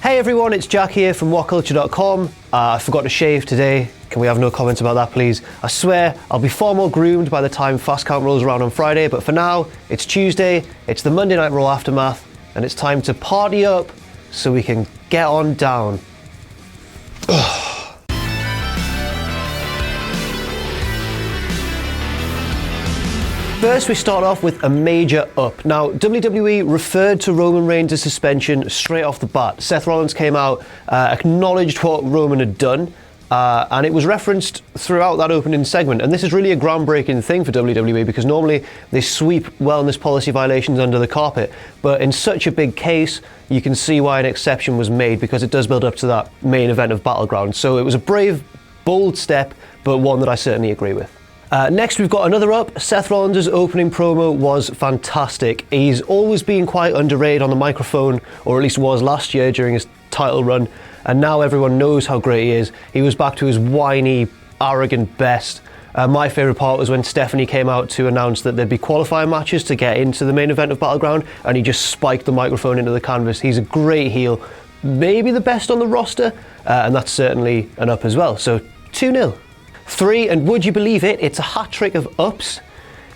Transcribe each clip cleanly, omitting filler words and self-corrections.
Hey everyone, it's Jack here from WhatCulture.com. I forgot to shave today. Can we have no comments about that, please? I swear, I'll be far more groomed by the time Fast Count rolls around on Friday, but for now, it's Tuesday, it's the Monday Night Raw aftermath, and it's time to party up so we can get on down. First, we start off with a major up. Now, WWE referred to Roman Reigns' suspension straight off the bat. Seth Rollins came out, acknowledged what Roman had done, and it was referenced throughout that opening segment. And this is really a groundbreaking thing for WWE because normally they sweep wellness policy violations under the carpet. But in such a big case, you can see why an exception was made because it does build up to that main event of Battleground. So it was a brave, bold step, but one that I certainly agree with. Next, we've got another up. Seth Rollins' opening promo was fantastic. He's always been quite underrated on the microphone, or at least was last year during his title run, and now everyone knows how great he is. He was back to his whiny, arrogant best. My favourite part was when Stephanie came out to announce that there'd be qualifying matches to get into the main event of Battleground, and he just spiked the microphone into the canvas. He's a great heel, maybe the best on the roster, and that's certainly an up as well. So 2-0. 3, and would you believe it, it's a hat-trick of ups.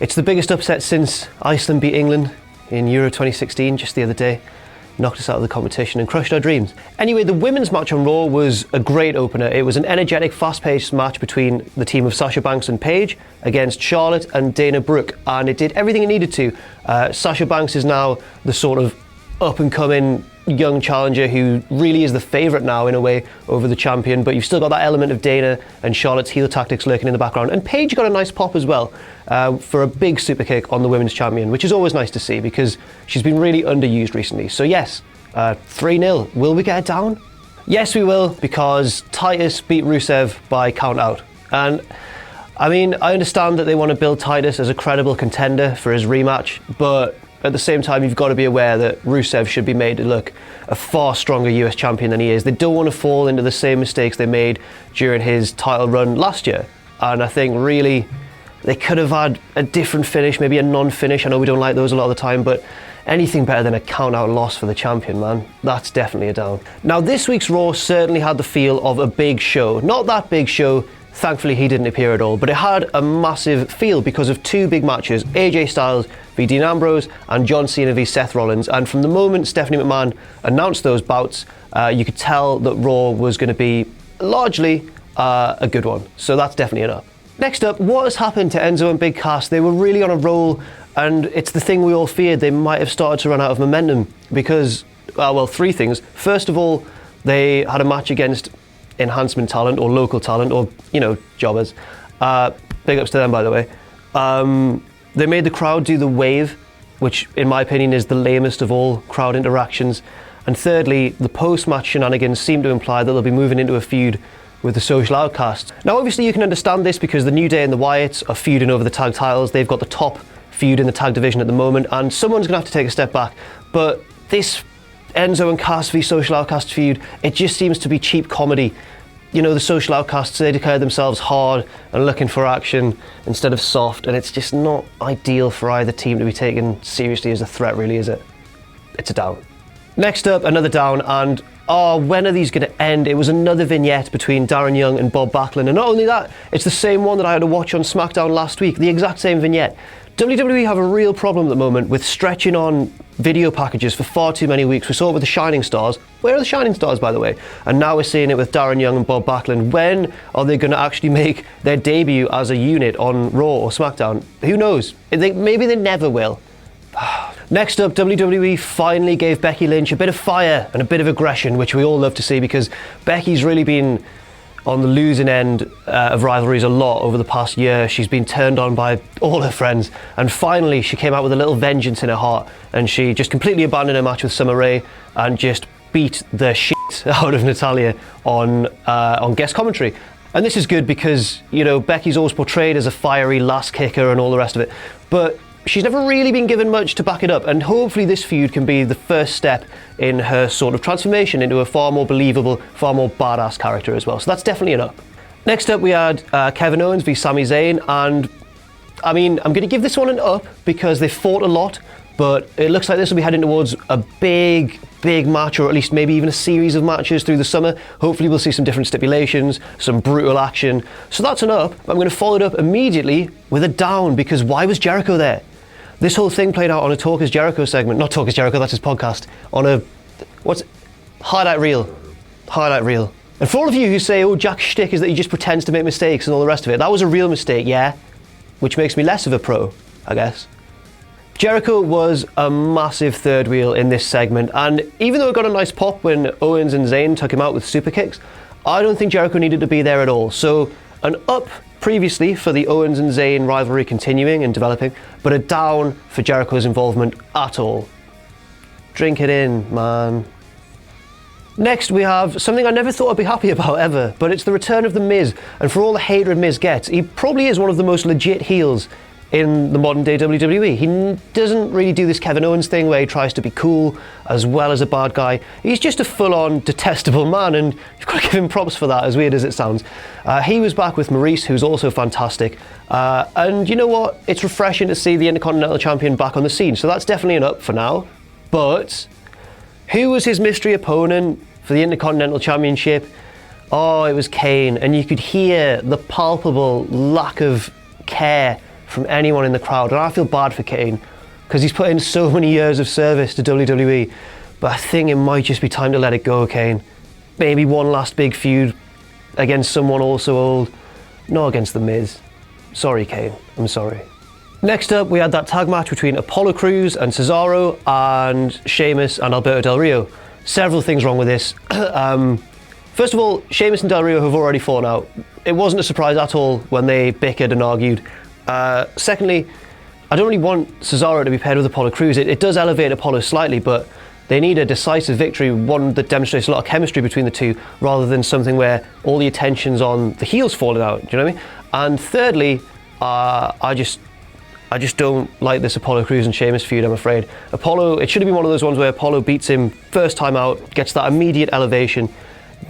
It's the biggest upset since Iceland beat England in Euro 2016 just the other day. Knocked us out of the competition and crushed our dreams. Anyway, the women's match on Raw was a great opener. It was an energetic, fast-paced match between the team of Sasha Banks and Paige against Charlotte and Dana Brooke, and it did everything it needed to. Sasha Banks is now the sort of up-and-coming young challenger who really is the favourite now in a way over the champion, but you've still got that element of Dana and Charlotte's heel tactics lurking in the background, and Paige got a nice pop as well for a big super kick on the women's champion, which is always nice to see because she's been really underused recently. So yes, 3-0. Will we get it down? Yes we will, because Titus beat Rusev by count out. And I mean, I understand that they want to build Titus as a credible contender for his rematch, but at the same time, you've got to be aware that Rusev should be made to look a far stronger US champion than he is. They don't want to fall into the same mistakes they made during his title run last year. And I think really they could have had a different finish, maybe a non-finish. I know we don't like those a lot of the time, but anything better than a count-out loss for the champion, man. That's definitely a down. Now, this week's Raw certainly had the feel of a big show. Not that big show. Thankfully, he didn't appear at all, but it had a massive feel because of two big matches, AJ Styles v Dean Ambrose and John Cena v Seth Rollins. And from the moment Stephanie McMahon announced those bouts, you could tell that Raw was going to be largely a good one. So that's definitely an up. Next up, what has happened to Enzo and Big Cass? They were really on a roll, and it's the thing we all feared. They might have started to run out of momentum because, well, three things. First of all, they had a match against enhancement talent or local talent or, you know, jobbers. Big ups to them, by the way. They made the crowd do the wave, which in my opinion is the lamest of all crowd interactions. And thirdly, the post-match shenanigans seem to imply that they'll be moving into a feud with the Social Outcasts. Now obviously you can understand this because the New Day and the Wyatts are feuding over the tag titles. They've got the top feud in the tag division at the moment, and someone's going to have to take a step back. But this Enzo and Cass v Social Outcasts feud, it just seems to be cheap comedy. You know, the Social Outcasts, they declare themselves hard and looking for action instead of soft, and it's just not ideal for either team to be taken seriously as a threat, really, is it? It's a down. Next up, another down, and when are these going to end? It was another vignette between Darren Young and Bob Backlund, and not only that, it's the same one that I had to watch on SmackDown last week, the exact same vignette. WWE have a real problem at the moment with stretching on video packages for far too many weeks. We saw it with the Shining Stars. Where are the Shining Stars, by the way? And now we're seeing it with Darren Young and Bob Backlund. When are they going to actually make their debut as a unit on Raw or SmackDown? Who knows? Maybe they never will. Next up, WWE finally gave Becky Lynch a bit of fire and a bit of aggression, which we all love to see because Becky's really been on the losing end of rivalries a lot over the past year. She's been turned on by all her friends, and finally she came out with a little vengeance in her heart, and she just completely abandoned her match with Summer Rae and just beat the shit out of Natalya on guest commentary. And this is good because, you know, Becky's always portrayed as a fiery last kicker and all the rest of it, but she's never really been given much to back it up, and hopefully this feud can be the first step in her sort of transformation into a far more believable, far more badass character as well. So that's definitely an up. Next up we had Kevin Owens v Sami Zayn, and I mean, I'm going to give this one an up because they fought a lot, but it looks like this will be heading towards a big match, or at least maybe even a series of matches through the summer. Hopefully we'll see some different stipulations, some brutal action. So that's an up. I'm going to follow it up immediately with a down, because why was Jericho there? This whole thing played out on a Talk is Jericho segment. Not Talk is Jericho, that's his podcast. On a, highlight reel. Highlight reel. And for all of you who say, oh, Jack's shtick is that he just pretends to make mistakes and all the rest of it, that was a real mistake, yeah? Which makes me less of a pro, I guess. Jericho was a massive third wheel in this segment, and even though it got a nice pop when Owens and Zayn took him out with super kicks, I don't think Jericho needed to be there at all. So an up previously for the Owens and Zayn rivalry continuing and developing, but a down for Jericho's involvement at all. Drink it in, man. Next we have something I never thought I'd be happy about ever, but it's the return of The Miz, and for all the hatred Miz gets, he probably is one of the most legit heels in the modern day WWE. He doesn't really do this Kevin Owens thing where he tries to be cool as well as a bad guy. He's just a full-on detestable man, and you've got to give him props for that, as weird as it sounds. He was back with Maurice, who's also fantastic, and you know what? It's refreshing to see the Intercontinental Champion back on the scene, so that's definitely an up for now. But who was his mystery opponent for the Intercontinental Championship? Oh, it was Kane, and you could hear the palpable lack of care from anyone in the crowd, and I feel bad for Kane because he's put in so many years of service to WWE, but I think it might just be time to let it go, Kane. Maybe one last big feud against someone also old, not against The Miz. Sorry, Kane, I'm sorry. Next up, we had that tag match between Apollo Crews and Cesaro and Sheamus and Alberto Del Rio. Several things wrong with this. First of all, Sheamus and Del Rio have already fallen out. It wasn't a surprise at all when they bickered and argued. Secondly, I don't really want Cesaro to be paired with Apollo Crews. It does elevate Apollo slightly, but they need a decisive victory, one that demonstrates a lot of chemistry between the two, rather than something where all the attention's on the heels falling out. Do you know what I mean? And thirdly, I just don't like this Apollo Crews and Sheamus feud, I'm afraid. Apollo, it should have been one of those ones where Apollo beats him first time out, gets that immediate elevation.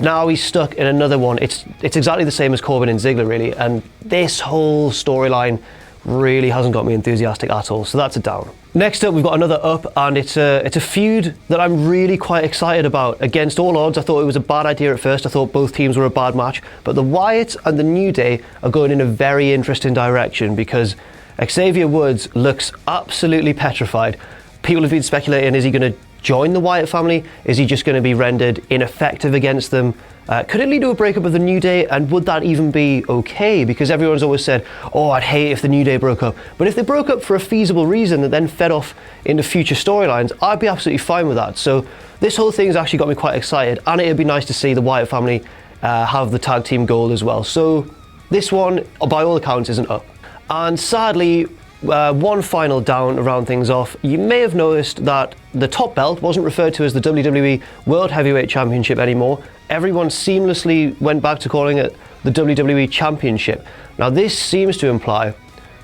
Now he's stuck in another one. It's exactly the same as Corbin and Ziggler, really, and this whole storyline really hasn't got me enthusiastic at all, so that's a down. Next up, we've got another up, and it's a feud that I'm really quite excited about. Against all odds, I thought it was a bad idea at first. I thought both teams were a bad match, but the Wyatt and the New Day are going in a very interesting direction because Xavier Woods looks absolutely petrified. People have been speculating, is he going to join the Wyatt family? Is he just going to be rendered ineffective against them? Could it lead to a breakup of the New Day, and would that even be okay? Because everyone's always said, oh, I'd hate if the New Day broke up. But if they broke up for a feasible reason that then fed off into future storylines, I'd be absolutely fine with that. So this whole thing's actually got me quite excited, and it'd be nice to see the Wyatt family have the tag team gold as well. So this one, by all accounts, is an up. And sadly, one final down to round things off. You may have noticed that the top belt wasn't referred to as the WWE World Heavyweight Championship anymore. Everyone seamlessly went back to calling it the WWE Championship. Now this seems to imply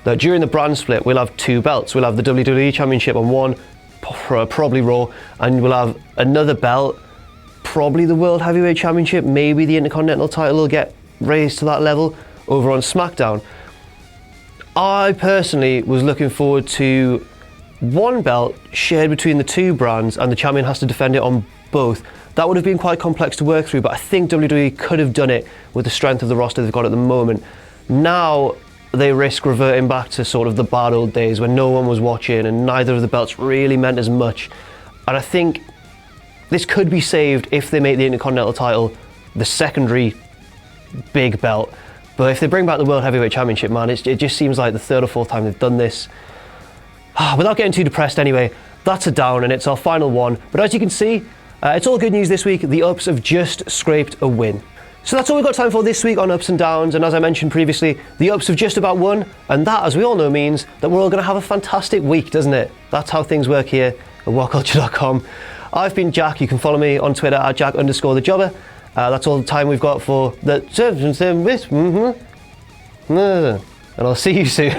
that during the brand split we'll have two belts. We'll have the WWE Championship on one, probably Raw, and we'll have another belt, probably the World Heavyweight Championship. Maybe the Intercontinental title will get raised to that level over on SmackDown. I personally was looking forward to one belt shared between the two brands and the champion has to defend it on both. That would have been quite complex to work through, but I think WWE could have done it with the strength of the roster they've got at the moment. Now they risk reverting back to sort of the bad old days when no one was watching and neither of the belts really meant as much. And I think this could be saved if they make the Intercontinental title the secondary big belt. But if they bring back the World Heavyweight Championship, man, it just seems like the third or fourth time they've done this. Without getting too depressed anyway, that's a down and it's our final one. But as you can see, it's all good news this week. The ups have just scraped a win. So that's all we've got time for this week on Ups and Downs. And as I mentioned previously, the ups have just about won. And that, as we all know, means that we're all going to have a fantastic week, doesn't it? That's how things work here at WhatCulture.com. I've been Jack. You can follow me on Twitter at Jack_the_jobber. That's all the time we've got for the and I'll see you soon.